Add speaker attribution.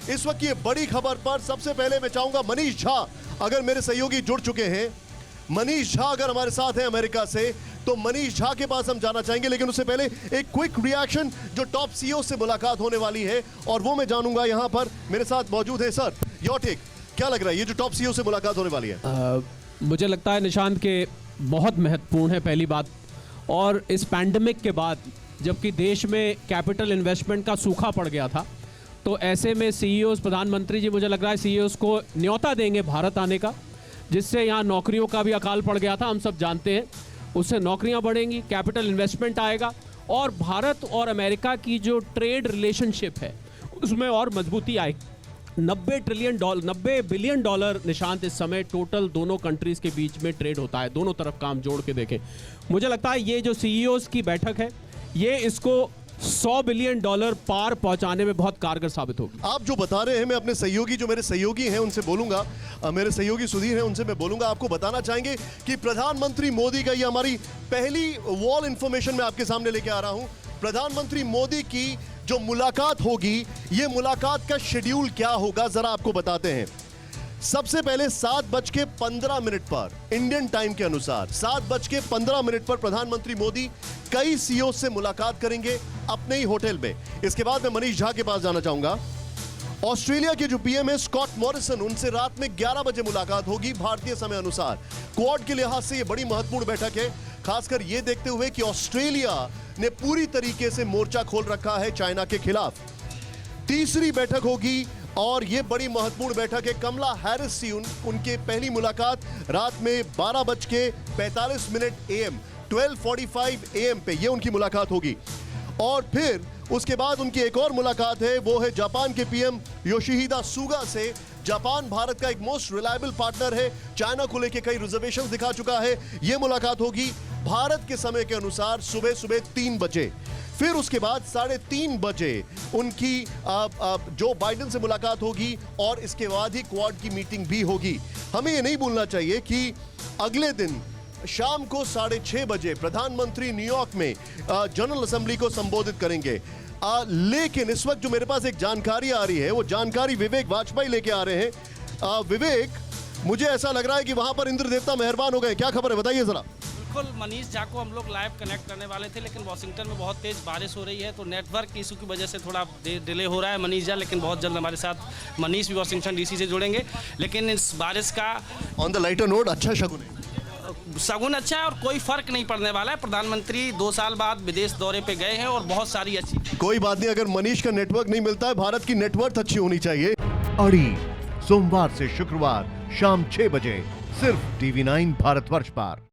Speaker 1: इस वक्त ये बड़ी खबर पर सबसे पहले मैं चाहूंगा मनीष झा, अगर मेरे सहयोगी जुड़ चुके हैं, मनीष झा अगर हमारे साथ हैं अमेरिका से, तो मनीष झा के पास हम जाना चाहेंगे। लेकिन उससे पहले एक क्विक रिएक्शन जो टॉप सीईओ से मुलाकात होने वाली है और वो मैं जानूंगा। यहां पर मेरे साथ मौजूद है सर, योर टेक, क्या लग रहा है ये जो टॉप सीईओ से मुलाकात होने वाली है?
Speaker 2: मुझे लगता है निशांत के बहुत महत्वपूर्ण है पहली बात, और इस पैंडेमिक के बाद जबकि देश में कैपिटल इन्वेस्टमेंट का सूखा पड़ गया था, तो ऐसे में सीईओ, प्रधानमंत्री जी मुझे लग रहा है सीईओ को न्योता देंगे भारत आने का, जिससे यहाँ नौकरियों का भी अकाल पड़ गया था, हम सब जानते हैं। उससे नौकरियाँ बढ़ेंगी, कैपिटल इन्वेस्टमेंट आएगा और भारत और अमेरिका की जो ट्रेड रिलेशनशिप है उसमें और मजबूती आएगी। 90 बिलियन डॉलर निशांत इस समय टोटल दोनों कंट्रीज के बीच में ट्रेड होता है, दोनों तरफ काम जोड़ के देखें। मुझे लगता है ये जो सीईओज की बैठक है ये इसको 100 बिलियन डॉलर पार पहुंचाने में बहुत कारगर साबित होगी।
Speaker 1: आप जो बता रहे हैं, मैं अपने सहयोगी, जो मेरे सहयोगी हैं उनसे बोलूंगा, मेरे सहयोगी सुधीर हैं उनसे मैं बोलूंगा, आपको बताना चाहेंगे कि प्रधानमंत्री मोदी का, ये हमारी पहली वॉल इंफॉर्मेशन मैं आपके सामने लेके आ रहा हूं। प्रधानमंत्री मोदी की जो मुलाकात होगी, ये मुलाकात का शेड्यूल क्या होगा जरा आपको बताते हैं। सबसे पहले 7:15 पर इंडियन टाइम के अनुसार 7:15 पर प्रधानमंत्री मोदी कई सीईओ से मुलाकात करेंगे अपने ही होटल में। इसके बाद मैं मनीष झा के पास जाना चाहूंगा। ऑस्ट्रेलिया के जो पीएम है स्कॉट मॉरिसन, उनसे रात में 11 बजे मुलाकात होगी भारतीय समय अनुसार। क्वाड के लिहाज से यह बड़ी महत्वपूर्ण बैठक है, खासकर यह देखते हुए कि ऑस्ट्रेलिया ने पूरी तरीके से मोर्चा खोल रखा है चाइना के खिलाफ। तीसरी बैठक होगी और यह बड़ी महत्वपूर्ण बैठक है कमला हैरिस से उनके पहली मुलाकात रात में 12:45 AM 12:45 AM पे ये उनकी मुलाकात होगी। और फिर उसके बाद उनकी एक और मुलाकात है, वो है जापान के पीएम योशिहिदा सुगा से। जापान भारत का एक मोस्ट रिलायबल पार्टनर है, चाइना को लेकर कई रिजर्वेशंस दिखा चुका है। यह मुलाकात होगी भारत के समय के अनुसार सुबह 3 बजे। फिर उसके बाद 3:30 बजे उनकी जो बाइडेन से मुलाकात होगी और इसके बाद ही क्वाड की मीटिंग भी होगी। हमें ये नहीं भूलना चाहिए कि अगले दिन शाम को 6:30 बजे प्रधानमंत्री न्यूयॉर्क में जनरल असेंबली को संबोधित करेंगे। लेकिन इस वक्त जो मेरे पास एक जानकारी आ रही है, वो जानकारी विवेक वाजपेयी लेके आ रहे हैं। विवेक, मुझे ऐसा लग रहा है कि वहां पर इंद्र देवता मेहरबान हो गए, क्या खबर है बताइए जरा।
Speaker 3: बिल्कुल, मनीष झा को हम लोग लाइव कनेक्ट करने वाले थे, लेकिन वॉशिंगटन में बहुत तेज बारिश हो रही है, तो नेटवर्क इशू की वजह से थोड़ा डिले हो रहा है मनीष झा, लेकिन बहुत जल्द हमारे साथ मनीष भी वॉशिंगटन डीसी से जुड़ेंगे। लेकिन इस बारिश का
Speaker 1: ऑन द लाइटर नोट अच्छा शगुन है,
Speaker 3: शगुन अच्छा है और कोई फर्क नहीं पड़ने वाला है। प्रधानमंत्री 2 साल बाद विदेश दौरे पे गए हैं और बहुत सारी अच्छी,
Speaker 1: कोई बात नहीं, अगर मनीष का नेटवर्क नहीं मिलता है, भारत की नेटवर्क अच्छी होनी चाहिए। अड़ी सोमवार से शुक्रवार शाम 6 बजे सिर्फ TV9 भारतवर्ष पर।